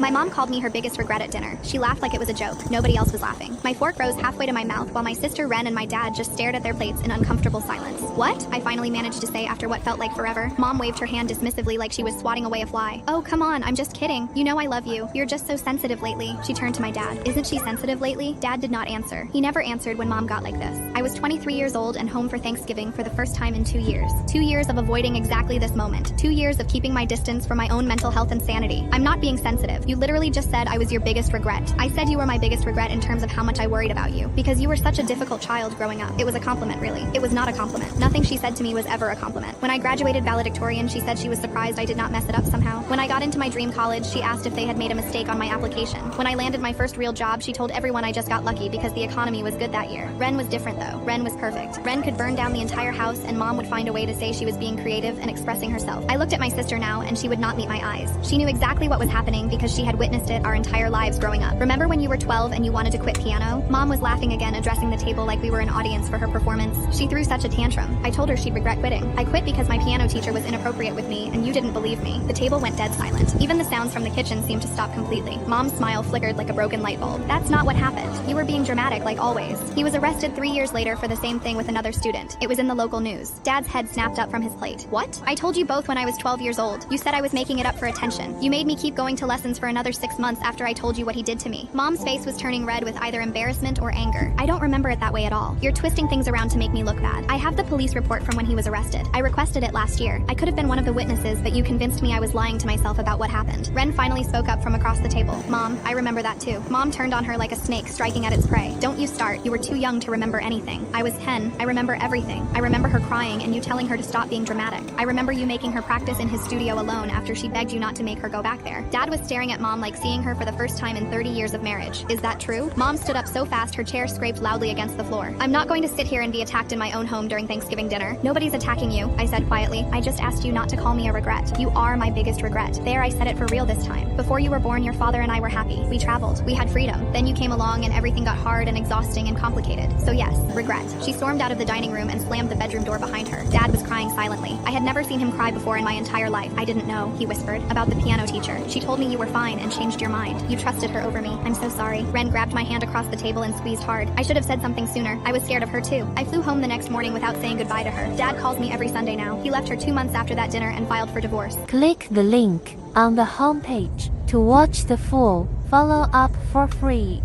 My mom called me her biggest regret at dinner. She laughed like it was a joke. Nobody else was laughing. My fork rose halfway to my mouth while my sister Ren and my dad just stared at their plates in uncomfortable silence. What? I finally managed to say after what felt like forever. Mom waved her hand dismissively like she was swatting away a fly. Oh, come on, I'm just kidding. You know I love you. You're just so sensitive lately. She turned to my dad. Isn't she sensitive lately? Dad did not answer. He never answered when mom got like this. I was 23 years old and home for Thanksgiving for the first time in 2 years. 2 years of avoiding exactly this moment. 2 years of keeping my distance from my own mental health and sanity. I'm not being sensitive. You literally just said I was your biggest regret. I said you were my biggest regret in terms of how much I worried about you. Because you were such a difficult child growing up. It was a compliment, really. It was not a compliment. Nothing she said to me was ever a compliment. When I graduated valedictorian, she said she was surprised I did not mess it up somehow. When I got into my dream college, she asked if they had made a mistake on my application. When I landed my first real job, she told everyone I just got lucky because the economy was good that year. Ren was different though. Ren was perfect. Ren could burn down the entire house and mom would find a way to say she was being creative and expressing herself. I looked at my sister now and she would not meet my eyes. She knew exactly what was happening because she had witnessed it our entire lives growing up. Remember when you were 12 and you wanted to quit piano? Mom was laughing again, addressing the table like we were an audience for her performance. She threw such a tantrum. I told her she'd regret quitting. I quit because my piano teacher was inappropriate with me and you didn't believe me. The table went dead silent. Even the sounds from the kitchen seemed to stop completely. Mom's smile flickered like a broken light bulb. That's not what happened. You were being dramatic like always. He was arrested 3 years later for the same thing with another student. It was in the local news. Dad's head snapped up from his plate. What? I told you both when I was 12 years old. You said I was making it up for attention. You made me keep going to lessons for another 6 months after I told you what he did to me. Mom's face was turning red with either embarrassment or anger. I don't remember it that way at all. You're twisting things around to make me look bad. I have the police report from when he was arrested. I requested it last year. I could have been one of the witnesses, but you convinced me I was lying to myself about what happened. Ren finally spoke up from across the table. Mom, I remember that too. Mom turned on her like a snake striking at its prey. Don't you start. You were too young to remember anything. I was 10. I remember everything. I remember her crying and you telling her to stop being dramatic. I remember you making her practice in his studio alone after she begged you not to make her go back there. Dad was staring at Mom like seeing her for the first time in 30 years of marriage. Is that true? Mom stood up so fast her chair scraped loudly against the floor. I'm not going to sit here and be attacked in my own home during Thanksgiving dinner. Nobody's attacking you, I said quietly. I just asked you not to call me a regret. You are my biggest regret. There, I said it for real this time. Before you were born, your father and I were happy. We traveled. We had freedom. Then you came along and everything got hard and exhausting and complicated. So yes, regret. She stormed out of the dining room and slammed the bedroom door behind her. Dad was crying silently. I had never seen him cry before in my entire life. I didn't know, he whispered, about the piano teacher. She told me you were fine and changed your mind. You trusted her over me. I'm so sorry. Ren grabbed my hand across the table and squeezed hard. I should have said something sooner. I was scared of her too. I flew home the next morning without saying goodbye to her. Dad calls me every Sunday now. He left her 2 months after that dinner and filed for divorce. Click the link on the homepage to watch the full follow-up for free.